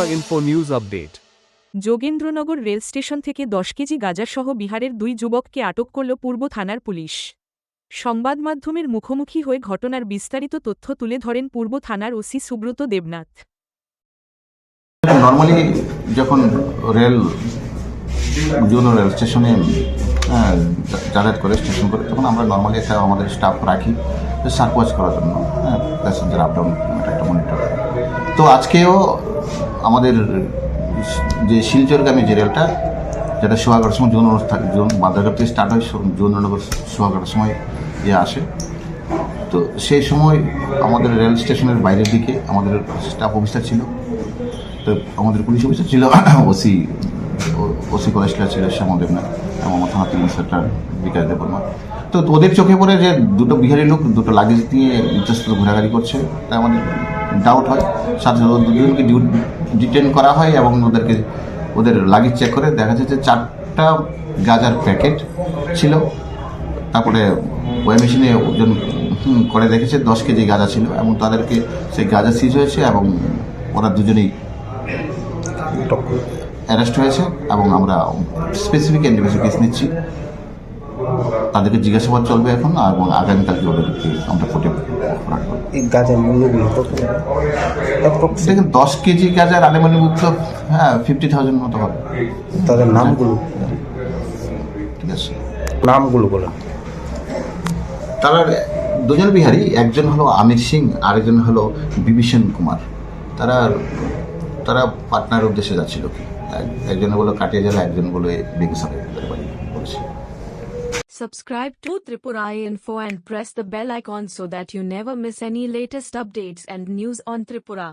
Tripura Info News Update. Jogendranagar rail station থেকে 10 KG গাঁজাসহ বিহারের 2 যুবককে আটক করল পূর্ব থানার পুলিশ। সংবাদ মাধ্যমের মুখোমুখি হয়ে ঘটনার বিস্তারিত তথ্য তুলে ধরেন পূর্ব থানার ওসি সুব্রত দেবনাথ। নর্মালি যখন জোন রেল স্টেশনে যাতায়াত করে স্টেশন করে তখন আমরা নর্মালি একটা আমাদের স্টাফ রাখি সার্কওয়াচ করার জন্য, প্যাসেঞ্জার আপ ডাউন একটা মনিটর। তো আজকেও আমাদের যে শিলচরগামী যে রেলটা, যেটা সোহাগার সময় জোন বাঁধাঘাট থেকে স্টার্ট হয়, যৌননগর সোহাগার সময় আসে। তো সেই সময় আমাদের রেল স্টেশনের বাইরের দিকে আমাদের স্টাফ অফিসার ছিল, তো আমাদের পুলিশ অফিসার ছিল ওসি কলেজটা ছিল শ্যামল দেবনাথ এবং আমার থানা তিন ইন্সপেক্টর বিকাশ দেববর্মা। তো ওদের চোখে পড়ে যে দুটো বিহারি লোক দুটো লাগেজ দিয়ে ইচ্ছাস্ত ঘোরাঘুরি করছে, তাই আমাদের ডাউট হয়। সাথে দুজনকে ডিটেন করা হয় এবং ওদের লাগেজ চেক করে দেখা যাচ্ছে 4টা গাঁজার প্যাকেট ছিল। তারপরে ওই মেশিনে ওজন করে দেখেছে 10 কেজি গাঁজা ছিল এবং তাদেরকে সেই গাঁজা সিজ হয়েছে এবং ওরা দুজনেই অ্যারেস্ট হয়েছে এবং আমরা স্পেসিফিক এনডিপিসি কেস নিচ্ছি। তাদেরকে জিজ্ঞাসাবাদ চলবে এখন এবং আগামীকালকে ওদেরকে আমরা কোর্টে অপরাধ করব। এই গাঁজার মূল্যগুলো দেখেন 10 কেজি গাঁজার আনুমানিক 50,000 মতো হবে। তাদের নামগুলো ঠিক আছে, নামগুলো বলে। তারা দুজন বিহারি, একজন হলো আমির সিং, আরেকজন হলো বিভীষণ কুমার। তারা পাটনার উদ্দেশ্যে যাচ্ছিল, একজন বলো কাটিয়া জেলা, একজন বলো বেগুসরাই বলছে। Subscribe to Tripura Info and press the bell icon so that you never miss any latest updates and news on Tripura.